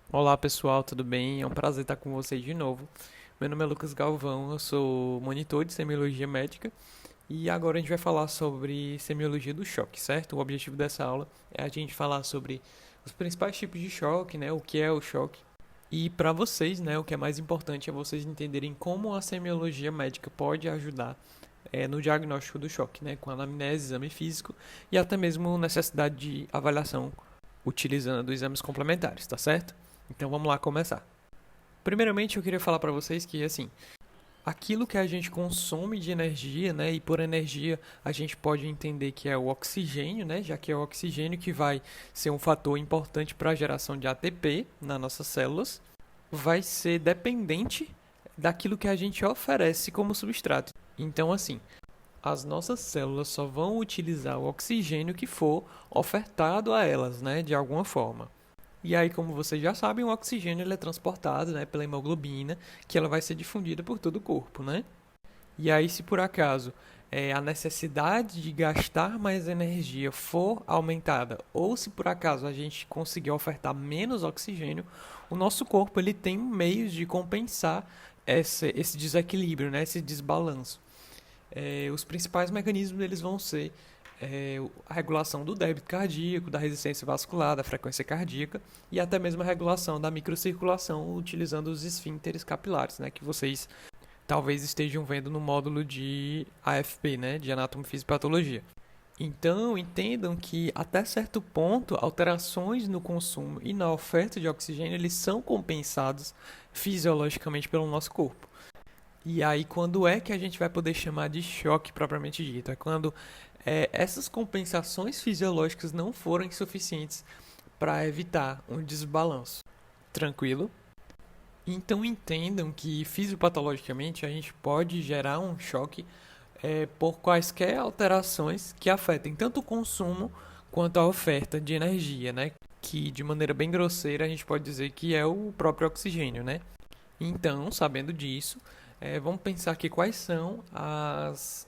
Olá pessoal, tudo bem? É um prazer estar com vocês de novo. Meu nome é Lucas Galvão, eu sou monitor de semiologia médica e agora a gente vai falar sobre semiologia do choque, certo? O objetivo dessa aula é a gente falar sobre os principais tipos de choque, né? O que é o choque. E para vocês, né, o que é mais importante é vocês entenderem como a semiologia médica pode ajudar no diagnóstico do choque, né, com anamnese, exame físico e até mesmo necessidade de avaliação utilizando exames complementares, tá certo? Então vamos lá começar. Primeiramente, eu queria falar para vocês que assim, aquilo que a gente consome de energia, né, e por energia a gente pode entender que é o oxigênio, né, já que é o oxigênio que vai ser um fator importante para a geração de ATP nas nossas células, vai ser dependente daquilo que a gente oferece como substrato. Então, assim, as nossas células só vão utilizar o oxigênio que for ofertado a elas, né, de alguma forma. E aí, como vocês já sabem, o oxigênio ele é transportado, né, pela hemoglobina, que ela vai ser difundida por todo o corpo, né? E aí, se por acaso a necessidade de gastar mais energia for aumentada, ou se por acaso a gente conseguir ofertar menos oxigênio, o nosso corpo ele tem meios de compensar esse desequilíbrio, né, esse desbalanço. Os principais mecanismos eles vão ser a regulação do débito cardíaco, da resistência vascular, da frequência cardíaca e até mesmo a regulação da microcirculação utilizando os esfíncteres capilares, né, que vocês talvez estejam vendo no módulo de AFP, né, de anatomofisiopatologia. Então, entendam que até certo ponto, alterações no consumo e na oferta de oxigênio eles são compensados fisiologicamente pelo nosso corpo. E aí, quando é que a gente vai poder chamar de choque propriamente dito? É quando essas compensações fisiológicas não forem suficientes para evitar um desbalanço. Tranquilo? Então entendam que fisiopatologicamente a gente pode gerar um choque por quaisquer alterações que afetem tanto o consumo quanto a oferta de energia, né? Que de maneira bem grosseira a gente pode dizer que é o próprio oxigênio, né? Então, sabendo disso, vamos pensar aqui quais são as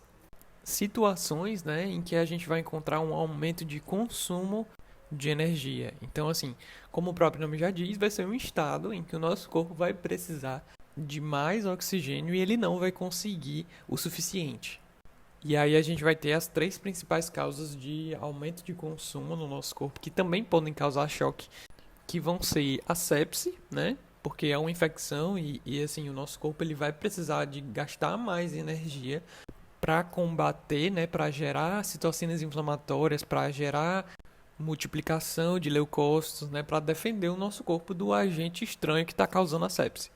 situações, né, em que a gente vai encontrar um aumento de consumo de energia. Então, assim, como o próprio nome já diz, vai ser um estado em que o nosso corpo vai precisar de mais oxigênio e ele não vai conseguir o suficiente. E aí a gente vai ter as três principais causas de aumento de consumo no nosso corpo, que também podem causar choque, que vão ser a sepse, né? Porque é uma infecção e assim, o nosso corpo ele vai precisar de gastar mais energia para combater, né, para gerar citocinas inflamatórias, para gerar multiplicação de leucócitos, né, para defender o nosso corpo do agente estranho que está causando a sepse.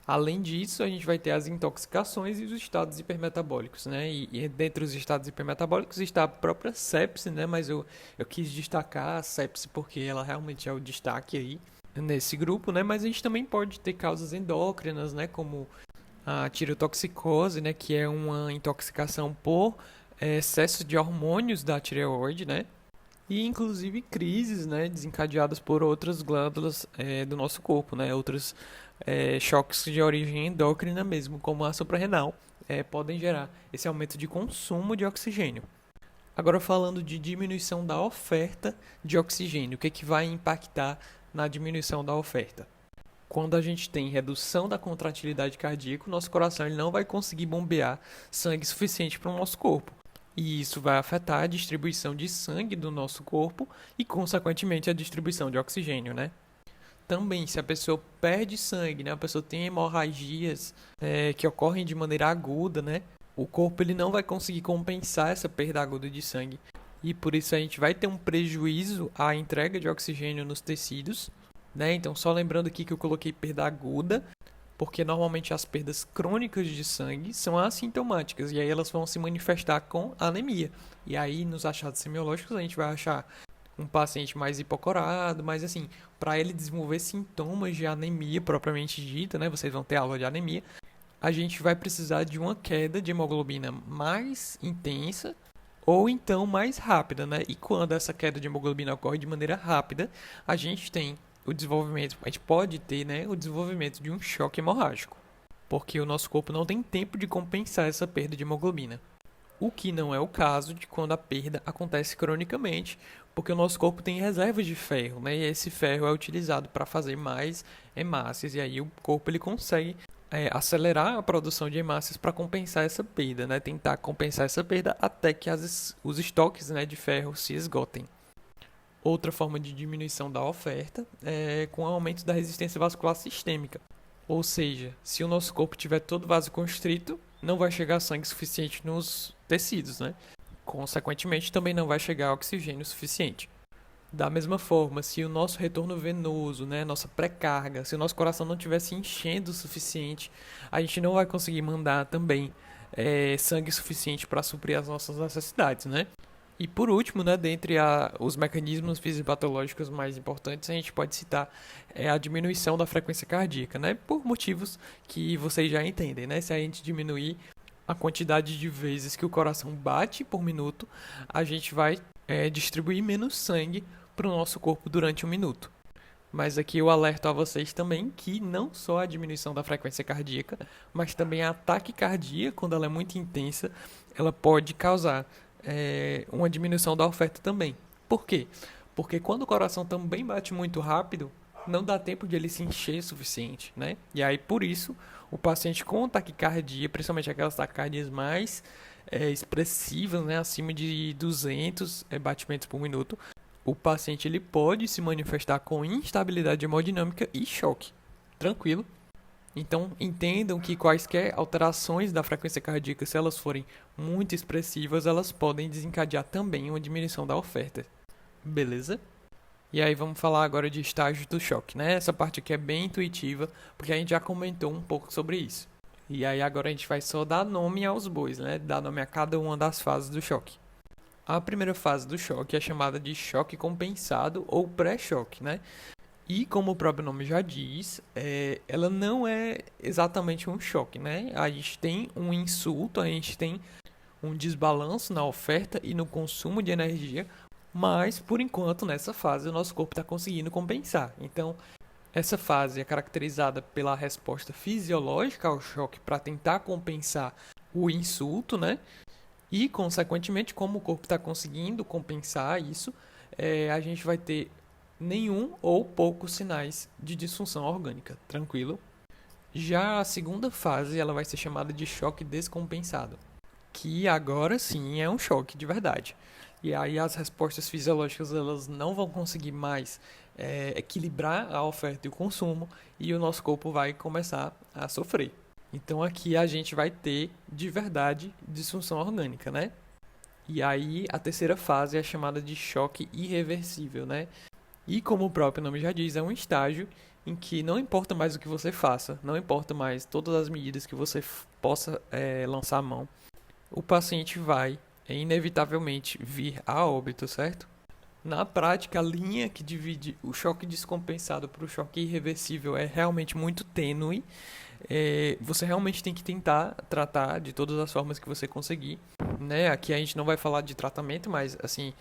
Além disso, a gente vai ter as intoxicações e os estados hipermetabólicos, né? E dentre os estados hipermetabólicos está a própria sepse, né? Mas eu quis destacar a sepse porque ela realmente é o destaque aí nesse grupo, né? Mas a gente também pode ter causas endócrinas, né? Como a tireotoxicose, né, que é uma intoxicação por excesso de hormônios da tireoide, né, e inclusive crises, né, desencadeadas por outras glândulas do nosso corpo, né, outros choques de origem endócrina mesmo, como a suprarrenal, podem gerar esse aumento de consumo de oxigênio. Agora falando de diminuição da oferta de oxigênio, o que, que vai impactar na diminuição da oferta? Quando a gente tem redução da contratilidade cardíaca, nosso coração ele não vai conseguir bombear sangue suficiente para o nosso corpo. E isso vai afetar a distribuição de sangue do nosso corpo e, consequentemente, a distribuição de oxigênio, né? Também, se a pessoa perde sangue, né? A pessoa tem hemorragias que ocorrem de maneira aguda, né? O corpo ele não vai conseguir compensar essa perda aguda de sangue. E por isso a gente vai ter um prejuízo à entrega de oxigênio nos tecidos, né? Então, só lembrando aqui que eu coloquei perda aguda, porque normalmente as perdas crônicas de sangue são assintomáticas e aí elas vão se manifestar com anemia. E aí, nos achados semiológicos, a gente vai achar um paciente mais hipocorado, mas assim, para ele desenvolver sintomas de anemia propriamente dita, né? Vocês vão ter aula de anemia. A gente vai precisar de uma queda de hemoglobina mais intensa ou então mais rápida, né? E quando essa queda de hemoglobina ocorre de maneira rápida, a gente tem o desenvolvimento, a gente pode ter, né, o desenvolvimento de um choque hemorrágico, porque o nosso corpo não tem tempo de compensar essa perda de hemoglobina. O que não é o caso de quando a perda acontece cronicamente, porque o nosso corpo tem reservas de ferro, né? E esse ferro é utilizado para fazer mais hemácias, e aí o corpo ele consegue acelerar a produção de hemácias para compensar essa perda, né? Tentar compensar essa perda até que os estoques, né, de ferro se esgotem. Outra forma de diminuição da oferta é com o aumento da resistência vascular sistêmica. Ou seja, se o nosso corpo tiver todo vasoconstrito, não vai chegar sangue suficiente nos tecidos, né? Consequentemente, também não vai chegar oxigênio suficiente. Da mesma forma, se o nosso retorno venoso, né, nossa pré-carga, se o nosso coração não estiver se enchendo o suficiente, a gente não vai conseguir mandar também sangue suficiente para suprir as nossas necessidades, né? E por último, né, dentre os mecanismos fisiopatológicos mais importantes, a gente pode citar a diminuição da frequência cardíaca, né, por motivos que vocês já entendem, né? Se a gente diminuir a quantidade de vezes que o coração bate por minuto, a gente vai distribuir menos sangue para o nosso corpo durante um minuto. Mas aqui eu alerto a vocês também que não só a diminuição da frequência cardíaca, mas também a taquicardia, quando ela é muito intensa, ela pode causar uma diminuição da oferta também. Por quê? Porque quando o coração também bate muito rápido, não dá tempo de ele se encher o suficiente, né? E aí, por isso, o paciente com taquicardia, principalmente aquelas taquicardias mais expressivas, né, acima de 200 batimentos por minuto, o paciente ele pode se manifestar com instabilidade hemodinâmica e choque. Tranquilo? Então, entendam que quaisquer alterações da frequência cardíaca, se elas forem muito expressivas, elas podem desencadear também uma diminuição da oferta. Beleza? E aí vamos falar agora de estágios do choque, né? Essa parte aqui é bem intuitiva, porque a gente já comentou um pouco sobre isso. E aí agora a gente vai só dar nome aos bois, né? Dar nome a cada uma das fases do choque. A primeira fase do choque é chamada de choque compensado ou pré-choque, né? E como o próprio nome já diz, ela não é exatamente um choque, né? A gente tem um insulto, a gente tem um desbalanço na oferta e no consumo de energia, mas por enquanto nessa fase o nosso corpo está conseguindo compensar. Então, essa fase é caracterizada pela resposta fisiológica ao choque para tentar compensar o insulto, né? E, consequentemente, como o corpo está conseguindo compensar isso, a gente vai ter nenhum ou poucos sinais de disfunção orgânica, tranquilo? Já a segunda fase, ela vai ser chamada de choque descompensado, que agora sim é um choque de verdade. E aí as respostas fisiológicas elas não vão conseguir mais equilibrar a oferta e o consumo e o nosso corpo vai começar a sofrer. Então aqui a gente vai ter de verdade disfunção orgânica, né? E aí a terceira fase é chamada de choque irreversível, né? E como o próprio nome já diz, é um estágio em que não importa mais o que você faça, não importa mais todas as medidas que você possa lançar a mão, o paciente vai inevitavelmente vir a óbito, certo? Na prática, a linha que divide o choque descompensado para o choque irreversível é realmente muito tênue. Você realmente tem que tentar tratar de todas as formas que você conseguir, né? Aqui a gente não vai falar de tratamento, mas assim,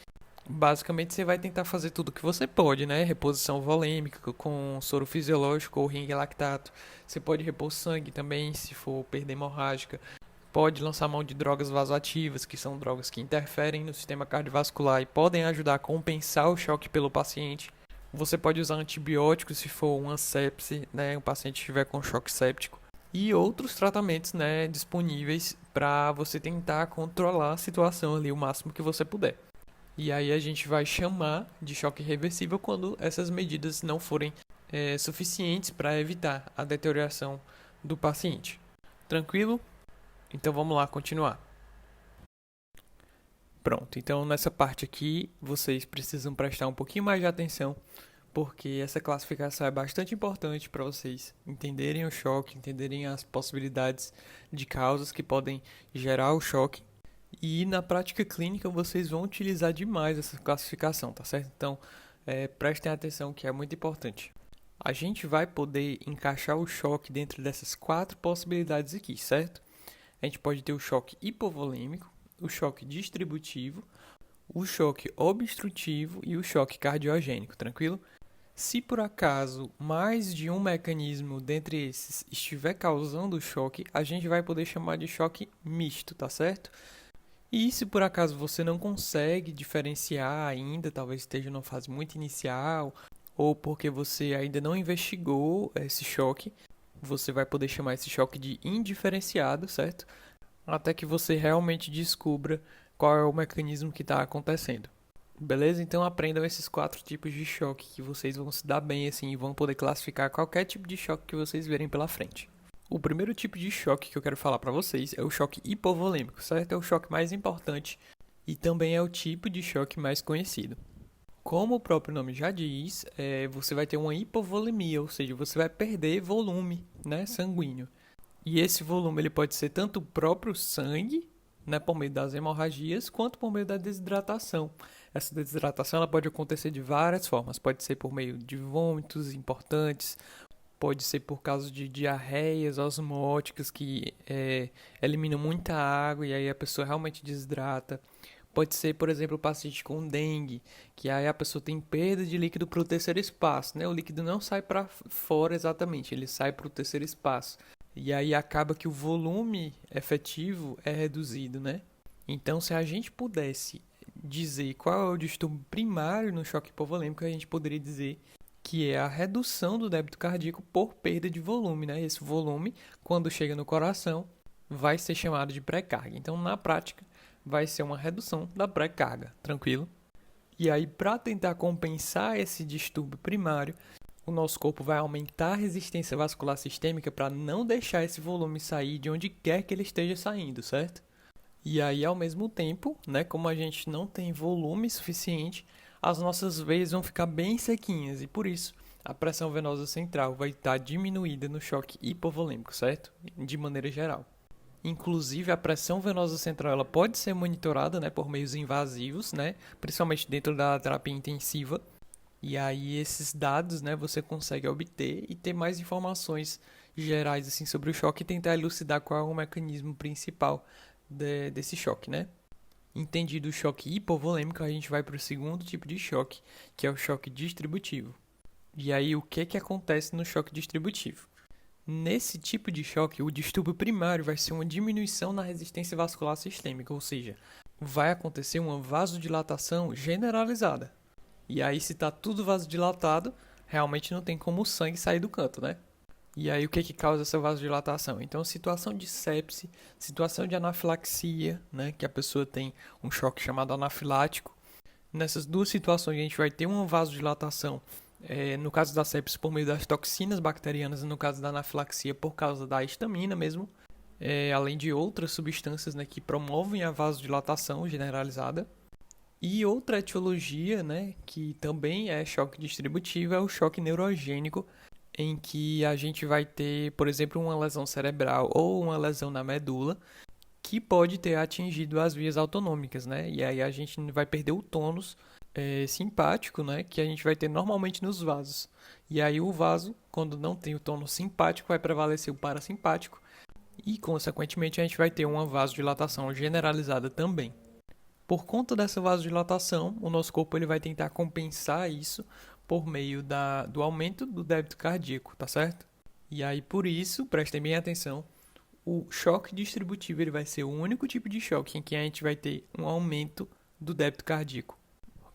basicamente você vai tentar fazer tudo que você pode, né? Reposição volêmica com soro fisiológico ou ringue lactato. Você pode repor sangue também, se for perda hemorrágica. Pode lançar mão de drogas vasoativas, que são drogas que interferem no sistema cardiovascular e podem ajudar a compensar o choque pelo paciente. Você pode usar antibióticos se for uma sepse, né, o paciente estiver com choque séptico. E outros tratamentos, né, disponíveis para você tentar controlar a situação ali o máximo que você puder. E aí a gente vai chamar de choque reversível quando essas medidas não forem suficientes para evitar a deterioração do paciente. Tranquilo? Então vamos lá continuar. Pronto, então nessa parte aqui vocês precisam prestar um pouquinho mais de atenção, porque essa classificação é bastante importante para vocês entenderem o choque, entenderem as possibilidades de causas que podem gerar o choque. E na prática clínica vocês vão utilizar demais essa classificação, tá certo? Então prestem atenção que é muito importante. A gente vai poder encaixar o choque dentro dessas 4 possibilidades aqui, certo? A gente pode ter o choque hipovolêmico, o choque distributivo, o choque obstrutivo e o choque cardiogênico, tranquilo? Se por acaso mais de um mecanismo dentre esses estiver causando o choque, a gente vai poder chamar de choque misto, tá certo? E se por acaso você não consegue diferenciar ainda, talvez esteja numa fase muito inicial, ou porque você ainda não investigou esse choque, você vai poder chamar esse choque de indiferenciado, certo? Até que você realmente descubra qual é o mecanismo que está acontecendo. Beleza? Então aprendam esses 4 tipos de choque que vocês vão se dar bem assim e vão poder classificar qualquer tipo de choque que vocês verem pela frente. O primeiro tipo de choque que eu quero falar para vocês é o choque hipovolêmico, certo? É o choque mais importante e também é o tipo de choque mais conhecido. Como o próprio nome já diz, você vai ter uma hipovolemia, ou seja, você vai perder volume, né, sanguíneo. E esse volume ele pode ser tanto o próprio sangue, né, por meio das hemorragias, quanto por meio da desidratação. Essa desidratação ela pode acontecer de várias formas. Pode ser por meio de vômitos importantes, pode ser por causa de diarreias osmóticas que eliminam muita água e aí a pessoa realmente desidrata. Pode ser, por exemplo, o paciente com dengue, que aí a pessoa tem perda de líquido para o terceiro espaço, né? O líquido não sai para fora exatamente, ele sai para o terceiro espaço. E aí acaba que o volume efetivo é reduzido, né? Então, se a gente pudesse dizer qual é o distúrbio primário no choque hipovolêmico, a gente poderia dizer que é a redução do débito cardíaco por perda de volume, né? Esse volume, quando chega no coração, vai ser chamado de pré-carga. Então, na prática, vai ser uma redução da pré-carga, tranquilo? E aí, para tentar compensar esse distúrbio primário, o nosso corpo vai aumentar a resistência vascular sistêmica para não deixar esse volume sair de onde quer que ele esteja saindo, certo? E aí, ao mesmo tempo, né, como a gente não tem volume suficiente, as nossas veias vão ficar bem sequinhas e por isso a pressão venosa central vai estar diminuída no choque hipovolêmico, certo? De maneira geral. Inclusive, a pressão venosa central ela pode ser monitorada, né, por meios invasivos, né, principalmente dentro da terapia intensiva. E aí esses dados, né, você consegue obter e ter mais informações gerais assim sobre o choque e tentar elucidar qual é o mecanismo principal desse choque, né? Entendido o choque hipovolêmico, a gente vai para o segundo tipo de choque, que é o choque distributivo. E aí o que acontece no choque distributivo? Nesse tipo de choque, o distúrbio primário vai ser uma diminuição na resistência vascular sistêmica, ou seja, vai acontecer uma vasodilatação generalizada. E aí, se está tudo vasodilatado, realmente não tem como o sangue sair do canto, né? E aí, o que causa essa vasodilatação? Então, situação de sepse, situação de anafilaxia, né? Que a pessoa tem um choque chamado anafilático. Nessas duas situações, a gente vai ter uma vasodilatação. No caso da sepse, por meio das toxinas bacterianas, e no caso da anafilaxia, por causa da histamina mesmo. Além de outras substâncias, né, que promovem a vasodilatação generalizada. E outra etiologia, né, que também é choque distributivo, é o choque neurogênico, em que a gente vai ter, por exemplo, uma lesão cerebral ou uma lesão na medula, que pode ter atingido as vias autonômicas, né? E aí a gente vai perder o tônus simpático, né, que a gente vai ter normalmente nos vasos. E aí o vaso, quando não tem o tônus simpático, vai prevalecer o parasimpático e, consequentemente, a gente vai ter uma vasodilatação generalizada também. Por conta dessa vasodilatação, o nosso corpo ele vai tentar compensar isso por meio do aumento do débito cardíaco, tá certo? E aí, por isso, prestem bem atenção, o choque distributivo ele vai ser o único tipo de choque em que a gente vai ter um aumento do débito cardíaco,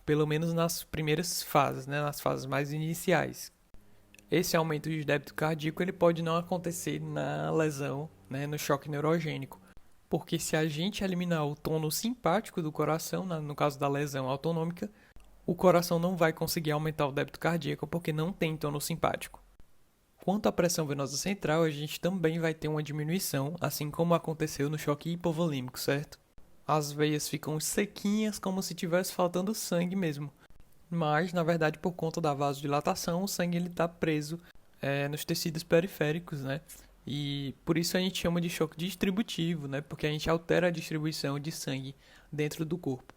pelo menos nas primeiras fases, né, nas fases mais iniciais. Esse aumento de débito cardíaco ele pode não acontecer na lesão, né, no choque neurogênico. Porque se a gente eliminar o tônus simpático do coração, no caso da lesão autonômica, o coração não vai conseguir aumentar o débito cardíaco porque não tem tônus simpático. Quanto à pressão venosa central, a gente também vai ter uma diminuição, assim como aconteceu no choque hipovolêmico, certo? As veias ficam sequinhas como se tivesse faltando sangue mesmo. Mas, na verdade, por conta da vasodilatação, o sangue está preso nos tecidos periféricos, né? E por isso a gente chama de choque distributivo, né? Porque a gente altera a distribuição de sangue dentro do corpo.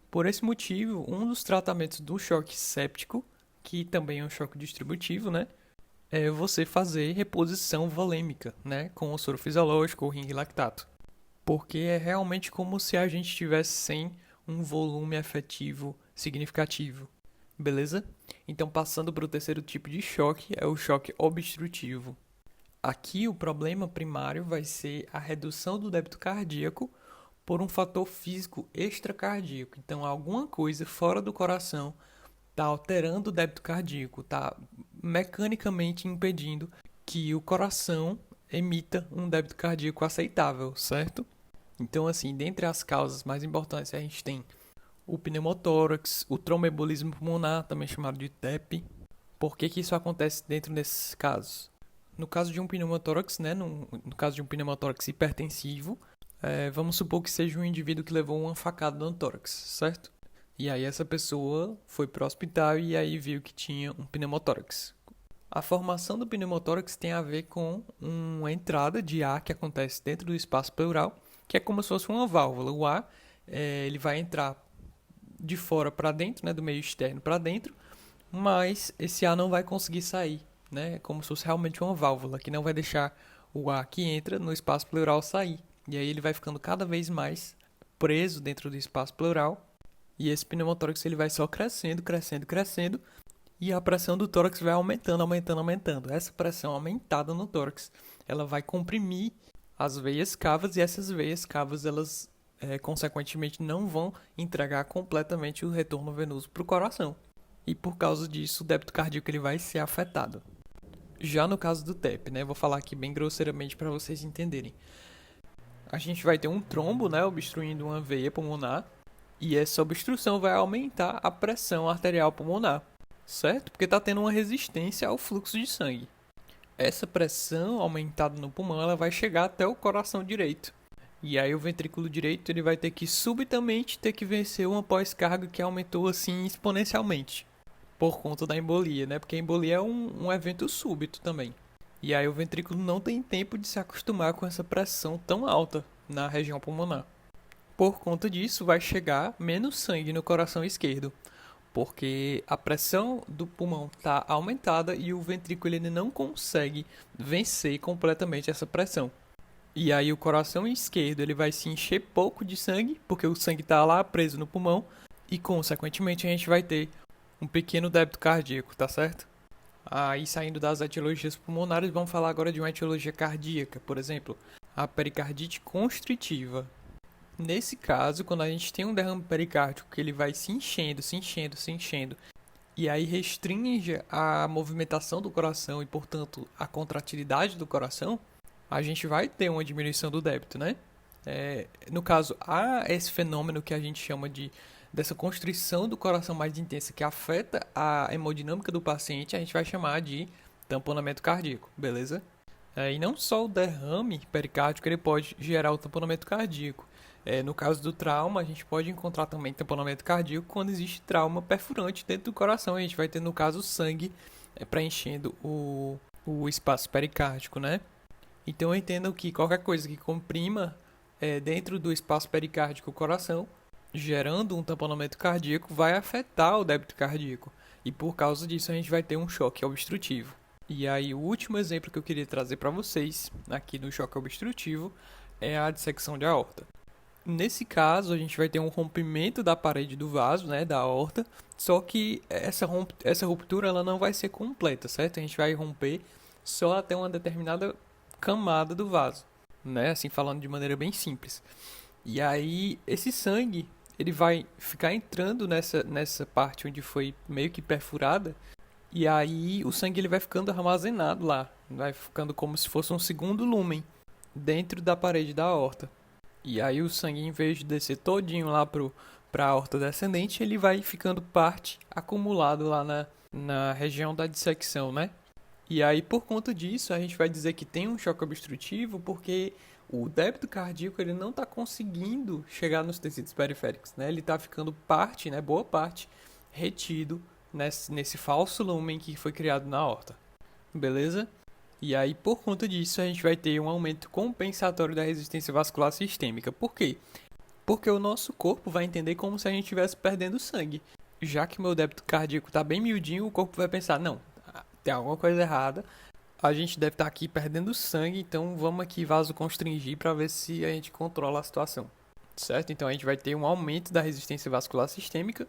Por esse motivo, um dos tratamentos do choque séptico, que também é um choque distributivo, né? É você fazer reposição volêmica, né? Com o soro fisiológico ou ring lactato. Porque é realmente como se a gente estivesse sem um volume efetivo significativo. Beleza? Então, passando para o terceiro tipo de choque, é o choque obstrutivo. Aqui o problema primário vai ser a redução do débito cardíaco por um fator físico extracardíaco. Então, alguma coisa fora do coração está alterando o débito cardíaco, está mecanicamente impedindo que o coração emita um débito cardíaco aceitável, certo? Então, assim, dentre as causas mais importantes, a gente tem o pneumotórax, o tromboembolismo pulmonar, também chamado de TEP. Por que que isso acontece dentro desses casos? No caso de um pneumotórax, né, no caso de um pneumotórax hipertensivo, vamos supor que seja um indivíduo que levou uma facada no tórax, certo? E aí essa pessoa foi para o hospital e aí viu que tinha um pneumotórax. A formação do pneumotórax tem a ver com uma entrada de ar que acontece dentro do espaço pleural, que é como se fosse uma válvula. O ar ele vai entrar de fora para dentro, né, do meio externo para dentro, mas esse ar não vai conseguir sair, né? É como se fosse realmente uma válvula que não vai deixar o ar que entra no espaço pleural sair. E aí ele vai ficando cada vez mais preso dentro do espaço pleural. E esse pneumotórax ele vai só crescendo, crescendo, crescendo. E a pressão do tórax vai aumentando, aumentando, aumentando. Essa pressão aumentada no tórax, ela vai comprimir as veias cavas e essas veias cavas, elas consequentemente não vão entregar completamente o retorno venoso para o coração. E por causa disso, o débito cardíaco ele vai ser afetado. Já no caso do TEP, né, vou falar aqui bem grosseiramente para vocês entenderem. A gente vai ter um trombo, né, obstruindo uma veia pulmonar, e essa obstrução vai aumentar a pressão arterial pulmonar, certo? Porque está tendo uma resistência ao fluxo de sangue. Essa pressão aumentada no pulmão, ela vai chegar até o coração direito. E aí o ventrículo direito ele vai ter que subitamente ter que vencer uma pós-carga que aumentou assim exponencialmente por conta da embolia, né? Porque a embolia é um evento súbito também. E aí o ventrículo não tem tempo de se acostumar com essa pressão tão alta na região pulmonar. Por conta disso, vai chegar menos sangue no coração esquerdo, porque a pressão do pulmão está aumentada e o ventrículo ele não consegue vencer completamente essa pressão. E aí o coração esquerdo ele vai se encher pouco de sangue, porque o sangue está lá preso no pulmão, e consequentemente a gente vai ter um pequeno débito cardíaco, tá certo? Aí saindo das etiologias pulmonares, vamos falar agora de uma etiologia cardíaca, por exemplo, a pericardite constritiva. Nesse caso, quando a gente tem um derrame pericárdico que ele vai se enchendo, se enchendo, se enchendo, e aí restringe a movimentação do coração e, portanto, a contratilidade do coração, a gente vai ter uma diminuição do débito, né? No caso, há esse fenômeno que a gente chama dessa constrição do coração mais intensa que afeta a hemodinâmica do paciente, a gente vai chamar de tamponamento cardíaco, beleza? E não só o derrame pericárdico ele pode gerar o tamponamento cardíaco. No caso do trauma, a gente pode encontrar também tamponamento cardíaco quando existe trauma perfurante dentro do coração. A gente vai ter, no caso, sangue preenchendo o espaço pericárdico, né? Então, entendam que qualquer coisa que comprima dentro do espaço pericárdico o coração, gerando um tamponamento cardíaco, vai afetar o débito cardíaco. E por causa disso, a gente vai ter um choque obstrutivo. E aí, o último exemplo que eu queria trazer para vocês, aqui do choque obstrutivo, é a dissecção de aorta. Nesse caso, a gente vai ter um rompimento da parede do vaso, né, da aorta, só que essa ruptura ela não vai ser completa, certo? A gente vai romper só até uma determinada camada do vaso, né, assim falando de maneira bem simples. E aí, esse sangue, ele vai ficar entrando nessa parte onde foi meio que perfurada, e aí o sangue ele vai ficando armazenado lá, vai ficando como se fosse um segundo lúmen dentro da parede da aorta. E aí o sangue, em vez de descer todinho lá para a aorta descendente, ele vai ficando parte acumulado lá na região da dissecção, né? E aí, por conta disso, a gente vai dizer que tem um choque obstrutivo porque o débito cardíaco ele não está conseguindo chegar nos tecidos periféricos, né? Ele está ficando parte, né, boa parte, retido nesse falso lumen que foi criado na aorta. Beleza? E aí, por conta disso, a gente vai ter um aumento compensatório da resistência vascular sistêmica. Por quê? Porque o nosso corpo vai entender como se a gente estivesse perdendo sangue. Já que meu débito cardíaco está bem miudinho, o corpo vai pensar, não, tem alguma coisa errada, a gente deve estar aqui perdendo sangue, então vamos aqui vasoconstringir para ver se a gente controla a situação. Certo? Então a gente vai ter um aumento da resistência vascular sistêmica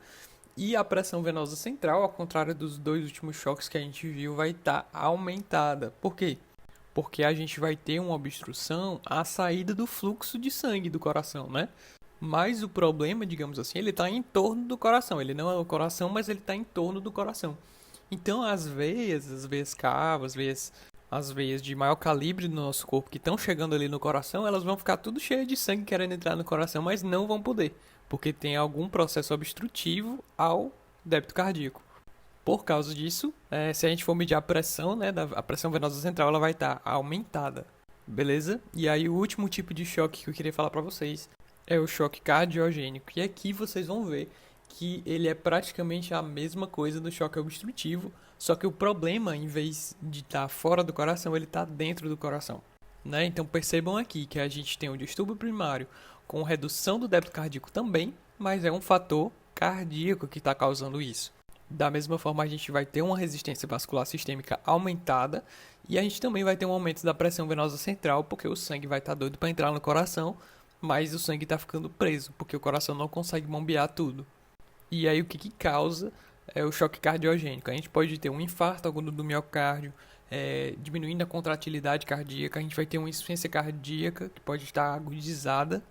e a pressão venosa central, ao contrário dos dois últimos choques que a gente viu, vai estar aumentada. Por quê? Porque a gente vai ter uma obstrução à saída do fluxo de sangue do coração, né? Mas o problema, digamos assim, ele está em torno do coração. Ele não é o coração, mas ele está em torno do coração. Então, as veias cavas, as veias de maior calibre do nosso corpo que estão chegando ali no coração, elas vão ficar tudo cheias de sangue querendo entrar no coração, mas não vão poder, porque tem algum processo obstrutivo ao débito cardíaco. Por causa disso, se a gente for medir a pressão, né, a pressão venosa central, ela vai estar aumentada, beleza? E aí o último tipo de choque que eu queria falar para vocês é o choque cardiogênico. E aqui vocês vão ver que ele é praticamente a mesma coisa do choque obstrutivo, só que o problema, em vez de estar fora do coração, ele está dentro do coração, né? Então percebam aqui que a gente tem um distúrbio primário com redução do débito cardíaco também, mas é um fator cardíaco que está causando isso. Da mesma forma, a gente vai ter uma resistência vascular sistêmica aumentada e a gente também vai ter um aumento da pressão venosa central, porque o sangue vai estar doido para entrar no coração, mas o sangue está ficando preso, porque o coração não consegue bombear tudo. E aí o que causa é o choque cardiogênico? A gente pode ter um infarto agudo do miocárdio, diminuindo a contratilidade cardíaca, a gente vai ter uma insuficiência cardíaca que pode estar agudizada,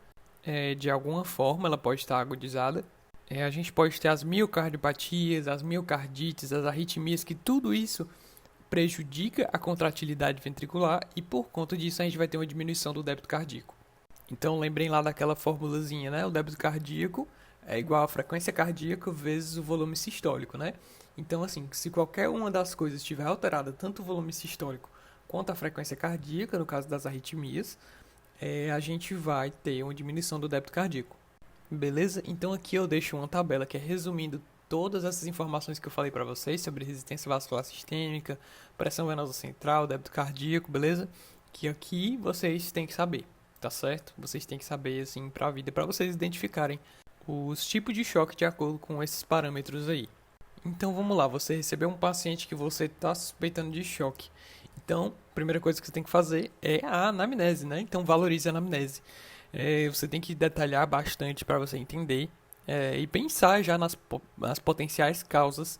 de alguma forma ela pode estar agudizada. A gente pode ter as miocardiopatias, as miocardites, as arritmias, que tudo isso prejudica a contratilidade ventricular e por conta disso a gente vai ter uma diminuição do débito cardíaco. Então lembrem lá daquela formulazinha, né? O débito cardíaco é igual a frequência cardíaca vezes o volume sistólico, né? Então, assim, se qualquer uma das coisas estiver alterada, tanto o volume sistólico quanto a frequência cardíaca, no caso das arritmias, a gente vai ter uma diminuição do débito cardíaco. Beleza? Então aqui eu deixo uma tabela que é resumindo todas essas informações que eu falei para vocês sobre resistência vascular sistêmica, pressão venosa central, débito cardíaco, beleza? Que aqui vocês têm que saber, tá certo? Vocês têm que saber assim para a vida, para vocês identificarem os tipos de choque de acordo com esses parâmetros aí. Então vamos lá, você recebeu um paciente que você está suspeitando de choque. Então, a primeira coisa que você tem que fazer é a anamnese, né? Então valorize a anamnese. Você tem que detalhar bastante para você entender e pensar já nas potenciais causas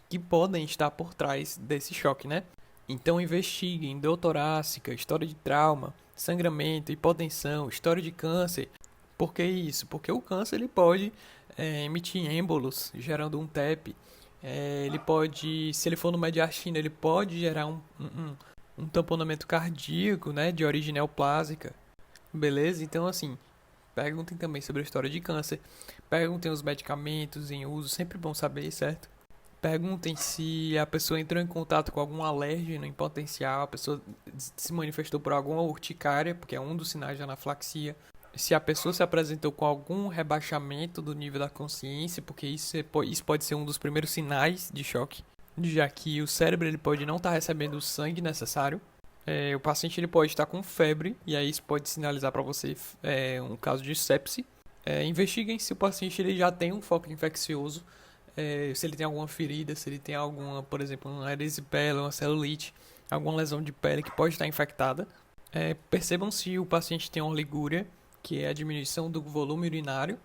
que podem estar por trás desse choque, né? Então investiguem dor torácica, história de trauma, sangramento, hipotensão, história de câncer. Por que isso? Porque o câncer ele pode emitir êmbolos, gerando um TEP. Ele pode, se ele for no mediastino, ele pode gerar um tamponamento cardíaco, né, de origem neoplásica. Beleza? Então, assim, perguntem também sobre a história de câncer. Perguntem os medicamentos em uso, sempre bom saber, certo? Perguntem se a pessoa entrou em contato com algum alérgeno em potencial, a pessoa se manifestou por alguma urticária, porque é um dos sinais de anafilaxia. Se a pessoa se apresentou com algum rebaixamento do nível da consciência, porque isso pode ser um dos primeiros sinais de choque, já que o cérebro ele pode não estar recebendo o sangue necessário. O paciente ele pode estar com febre, e aí isso pode sinalizar para você um caso de sepse. Investiguem se o paciente ele já tem um foco infeccioso, se ele tem alguma ferida, se ele tem alguma, por exemplo, uma erisipela, uma celulite, alguma lesão de pele que pode estar infectada. Percebam se o paciente tem uma ligúria, que é a diminuição do volume urinário,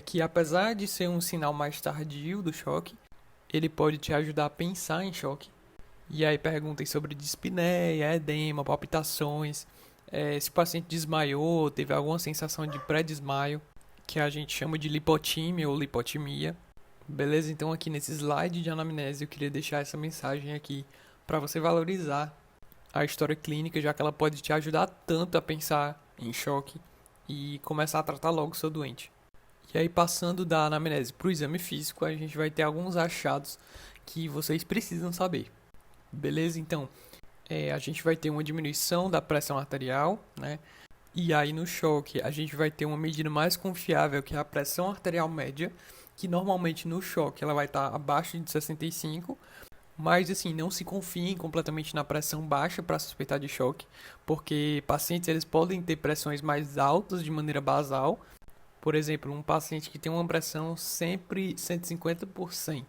que apesar de ser um sinal mais tardio do choque, ele pode te ajudar a pensar em choque. E aí perguntem sobre dispneia, edema, palpitações, se o paciente desmaiou, teve alguma sensação de pré-desmaio, que a gente chama de lipotímia ou lipotimia. Beleza? Então aqui nesse slide de anamnese eu queria deixar essa mensagem aqui para você valorizar a história clínica, já que ela pode te ajudar tanto a pensar em choque e começar a tratar logo o seu doente. E aí passando da anamnese para o exame físico, a gente vai ter alguns achados que vocês precisam saber. Beleza? Então, a gente vai ter uma diminuição da pressão arterial, né? E aí no choque a gente vai ter uma medida mais confiável que é a pressão arterial média, que normalmente no choque ela vai estar abaixo de 65, mas assim, não se confiem completamente na pressão baixa para suspeitar de choque, porque pacientes eles podem ter pressões mais altas de maneira basal. Por exemplo, um paciente que tem uma pressão sempre 150 por 100.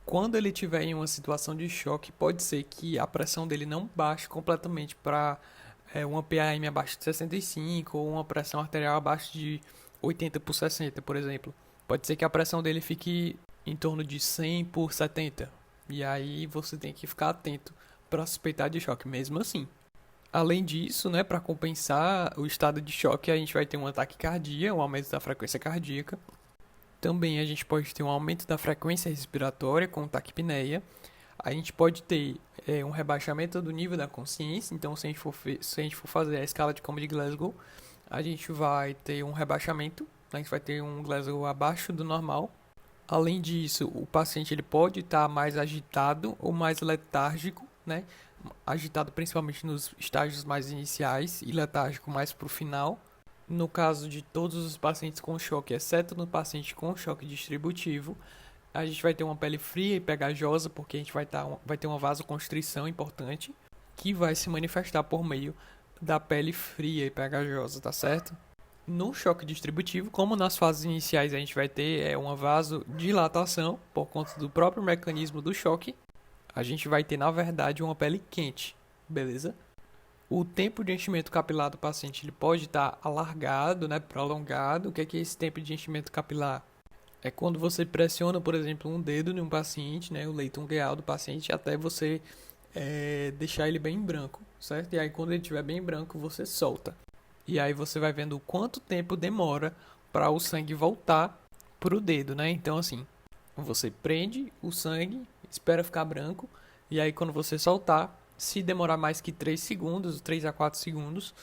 Quando ele tiver em uma situação de choque, pode ser que a pressão dele não baixe completamente para uma PAM abaixo de 65 ou uma pressão arterial abaixo de 80 por 60, por exemplo. Pode ser que a pressão dele fique em torno de 100 por 70. E aí você tem que ficar atento para suspeitar de choque. Mesmo assim, Além disso, né, para compensar o estado de choque, a gente vai ter um ataque cardíaco, um aumento da frequência cardíaca. Também a gente pode ter um aumento da frequência respiratória com taquipneia. A gente pode ter um rebaixamento do nível da consciência. Então, se a gente for fazer a escala de coma de Glasgow, a gente vai ter um rebaixamento. A gente vai ter um Glasgow abaixo do normal. Além disso, o paciente ele pode estar mais agitado ou mais letárgico, né? Agitado principalmente nos estágios mais iniciais e letárgico mais para o final. No caso de todos os pacientes com choque, exceto no paciente com choque distributivo, a gente vai ter uma pele fria e pegajosa, porque a gente vai ter uma vasoconstrição importante, que vai se manifestar por meio da pele fria e pegajosa, tá certo? No choque distributivo, como nas fases iniciais a gente vai ter uma vasodilatação, por conta do próprio mecanismo do choque, a gente vai ter, na verdade, uma pele quente, beleza? O tempo de enchimento capilar do paciente ele pode estar alargado, né, prolongado. O que é esse tempo de enchimento capilar? É quando você pressiona, por exemplo, um dedo em um paciente, né, o leito ungueal do paciente, até você deixar ele bem branco, certo? E aí quando ele estiver bem branco, você solta. E aí você vai vendo quanto tempo demora para o sangue voltar para o dedo, né? Então assim, você prende o sangue, espera ficar branco, e aí quando você soltar, se demorar mais que 3 segundos, 3 a 4 segundos,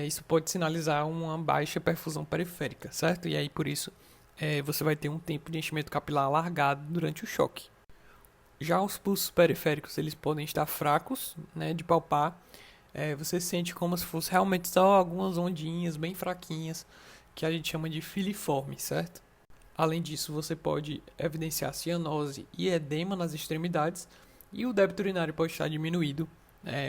isso pode sinalizar uma baixa perfusão periférica, certo? E aí, por isso, você vai ter um tempo de enchimento capilar alargado durante o choque. Já os pulsos periféricos, eles podem estar fracos, né, de palpar. Você sente como se fosse realmente só algumas ondinhas bem fraquinhas, que a gente chama de filiforme, certo? Além disso, você pode evidenciar cianose e edema nas extremidades, e o débito urinário pode estar diminuído.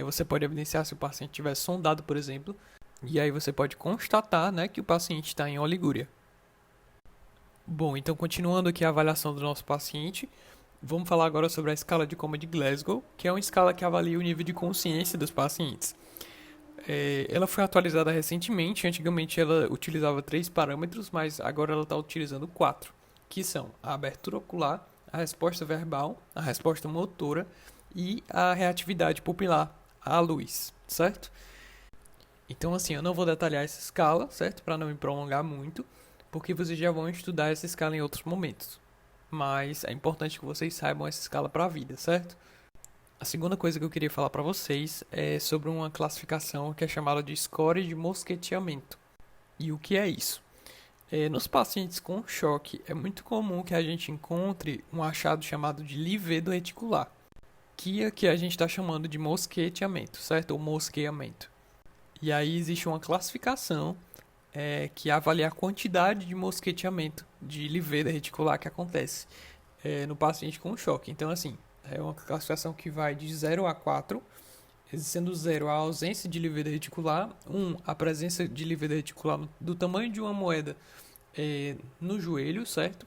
Você pode evidenciar se o paciente estiver sondado, por exemplo, e aí você pode constatar, né, que o paciente está em oligúria. Bom, então continuando aqui a avaliação do nosso paciente, vamos falar agora sobre a escala de coma de Glasgow, que é uma escala que avalia o nível de consciência dos pacientes. Ela foi atualizada recentemente. Antigamente ela utilizava 3 parâmetros, mas agora ela está utilizando 4, que são a abertura ocular, a resposta verbal, a resposta motora e a reatividade pupilar à luz, certo? Então assim, eu não vou detalhar essa escala, certo? Para não me prolongar muito, porque vocês já vão estudar essa escala em outros momentos. Mas é importante que vocês saibam essa escala para a vida, certo? A segunda coisa que eu queria falar para vocês é sobre uma classificação que é chamada de score de mosqueteamento. E o que é isso? Nos pacientes com choque, é muito comum que a gente encontre um achado chamado de livedo reticular, que aqui a gente está chamando de mosqueteamento, certo? Ou mosqueamento. E aí existe uma classificação que avalia a quantidade de mosqueteamento de livedo reticular que acontece no paciente com choque. Então, assim, é uma classificação que vai de 0 a 4, sendo 0 a ausência de livedo reticular, 1 a presença de livedo reticular do tamanho de uma moeda no joelho, certo?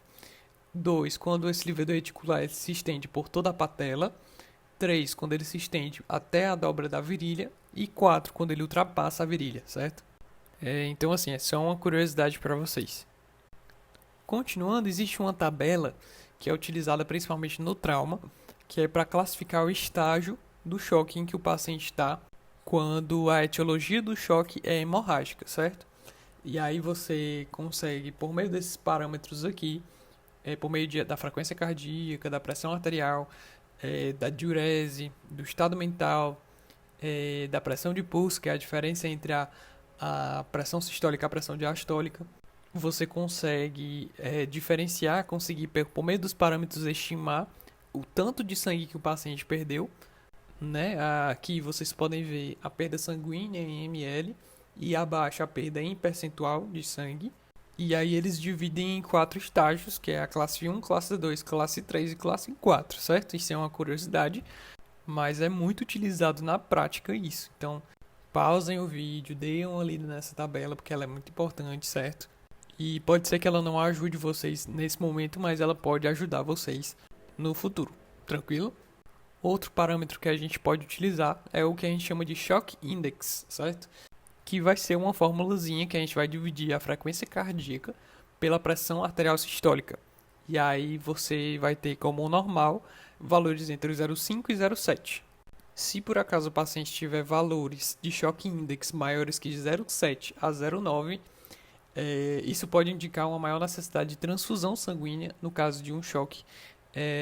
2, quando esse livedo reticular se estende por toda a patela. 3, quando ele se estende até a dobra da virilha. E 4, quando ele ultrapassa a virilha, certo? Então, assim, é só uma curiosidade para vocês. Continuando, existe uma tabela que é utilizada principalmente no trauma, que é para classificar o estágio do choque em que o paciente está quando a etiologia do choque é hemorrágica, certo? E aí você consegue, por meio desses parâmetros aqui, por meio da frequência cardíaca, da pressão arterial, da diurese, do estado mental, da pressão de pulso, que é a diferença entre a pressão sistólica e a pressão diastólica, você consegue diferenciar, conseguir, por meio dos parâmetros, estimar o tanto de sangue que o paciente perdeu, né? Aqui vocês podem ver a perda sanguínea em ml e abaixo a perda em percentual de sangue. E aí eles dividem em 4 estágios, que é a classe 1, classe 2, classe 3 e classe 4, certo? Isso é uma curiosidade, mas é muito utilizado na prática isso. Então, pausem o vídeo, deem uma lida nessa tabela, porque ela é muito importante, certo? E pode ser que ela não ajude vocês nesse momento, mas ela pode ajudar vocês no futuro, tranquilo? Outro parâmetro que a gente pode utilizar é o que a gente chama de Shock Index, certo? Que vai ser uma formulazinha que a gente vai dividir a frequência cardíaca pela pressão arterial sistólica. E aí você vai ter como normal valores entre 0,5 e 0,7. Se por acaso o paciente tiver valores de choque index maiores que de 0,7 a 0,9, isso pode indicar uma maior necessidade de transfusão sanguínea no caso de um choque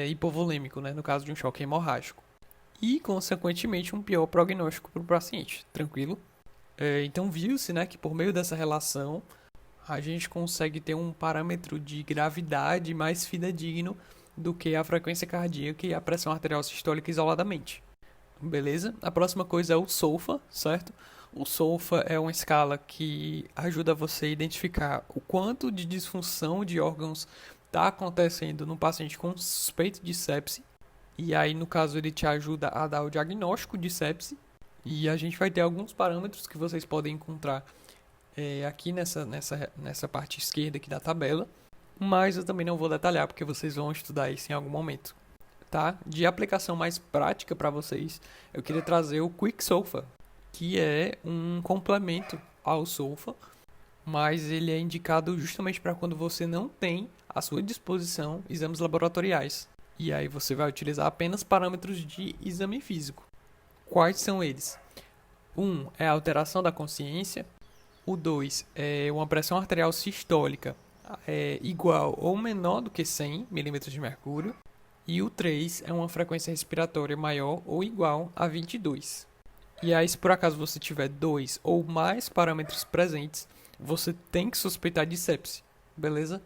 hipovolêmico, né? No caso de um choque hemorrágico. E, consequentemente, um pior prognóstico para o paciente, tranquilo? Então, viu-se, né, que por meio dessa relação, a gente consegue ter um parâmetro de gravidade mais fidedigno do que a frequência cardíaca e a pressão arterial sistólica isoladamente. Beleza? A próxima coisa é o SOFA, certo? O SOFA é uma escala que ajuda você a identificar o quanto de disfunção de órgãos está acontecendo no paciente com suspeito de sepse. E aí, no caso, ele te ajuda a dar o diagnóstico de sepse. E a gente vai ter alguns parâmetros que vocês podem encontrar aqui nessa parte esquerda aqui da tabela. Mas eu também não vou detalhar, porque vocês vão estudar isso em algum momento. Tá? De aplicação mais prática para vocês, eu queria trazer o Quick SOFA, que é um complemento ao SOFA, mas ele é indicado justamente para quando você não tem à sua disposição exames laboratoriais. E aí você vai utilizar apenas parâmetros de exame físico. Quais são eles? 1 é a alteração da consciência. O 2 é uma pressão arterial sistólica igual ou menor do que 100 milímetros de mercúrio. E o 3 é uma frequência respiratória maior ou igual a 22. E aí, se por acaso você tiver 2 ou mais parâmetros presentes, você tem que suspeitar de sepse, beleza?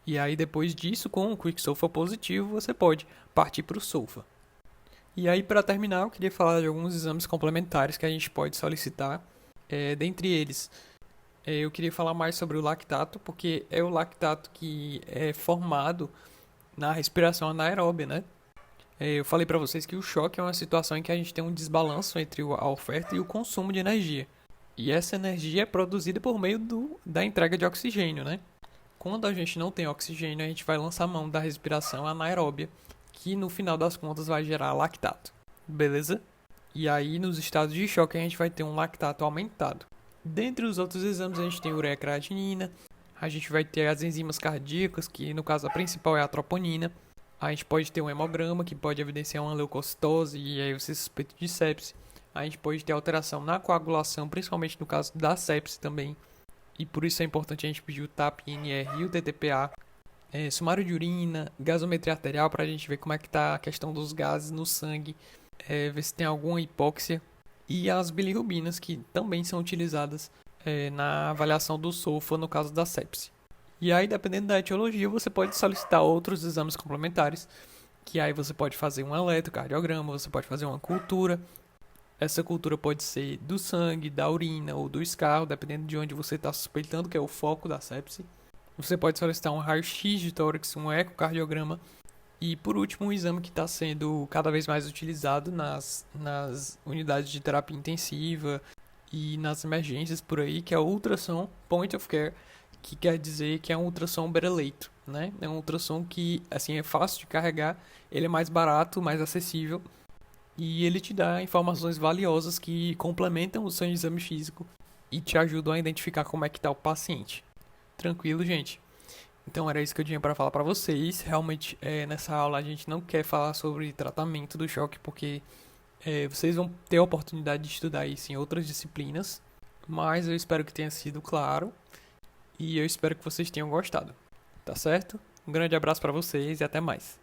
E aí, depois disso, com o Quick SOFA positivo, você pode partir para o SOFA. E aí, para terminar, eu queria falar de alguns exames complementares que a gente pode solicitar. Dentre eles, eu queria falar mais sobre o lactato, porque é o lactato que é formado na respiração anaeróbia, né? Eu falei para vocês que o choque é uma situação em que a gente tem um desbalanço entre a oferta e o consumo de energia. E essa energia é produzida por meio da entrega de oxigênio, né? Quando a gente não tem oxigênio, a gente vai lançar mão da respiração anaeróbia, que no final das contas vai gerar lactato. Beleza? E aí, nos estados de choque, a gente vai ter um lactato aumentado. Dentre os outros exames, a gente tem ureia creatinina, a gente vai ter as enzimas cardíacas, que no caso a principal é a troponina. A gente pode ter um hemograma, que pode evidenciar uma leucocitose e aí você suspeita de sepse. A gente pode ter alteração na coagulação, principalmente no caso da sepse também. E por isso é importante a gente pedir o TAP-INR e o TTPA. Sumário de urina, gasometria arterial para a gente ver como é que está a questão dos gases no sangue. Ver se tem alguma hipóxia. E as bilirrubinas, que também são utilizadas na avaliação do SOFA no caso da sepse. E aí, dependendo da etiologia, você pode solicitar outros exames complementares, que aí você pode fazer um eletrocardiograma, você pode fazer uma cultura. Essa cultura pode ser do sangue, da urina ou do escarro, dependendo de onde você está suspeitando, que é o foco da sepse. Você pode solicitar um raio-x de tórax, um ecocardiograma. E por último, um exame que está sendo cada vez mais utilizado nas unidades de terapia intensiva e nas emergências por aí, que é o ultrassom point of care, que quer dizer que é um ultrassom beira-leito, né? É um ultrassom que assim é fácil de carregar, ele é mais barato, mais acessível e ele te dá informações valiosas que complementam o seu exame físico e te ajudam a identificar como é que está o paciente. Tranquilo, gente? Então era isso que eu tinha para falar para vocês. Realmente, nessa aula a gente não quer falar sobre tratamento do choque, porque vocês vão ter a oportunidade de estudar isso em outras disciplinas. Mas eu espero que tenha sido claro e eu espero que vocês tenham gostado. Tá certo? Um grande abraço para vocês e até mais.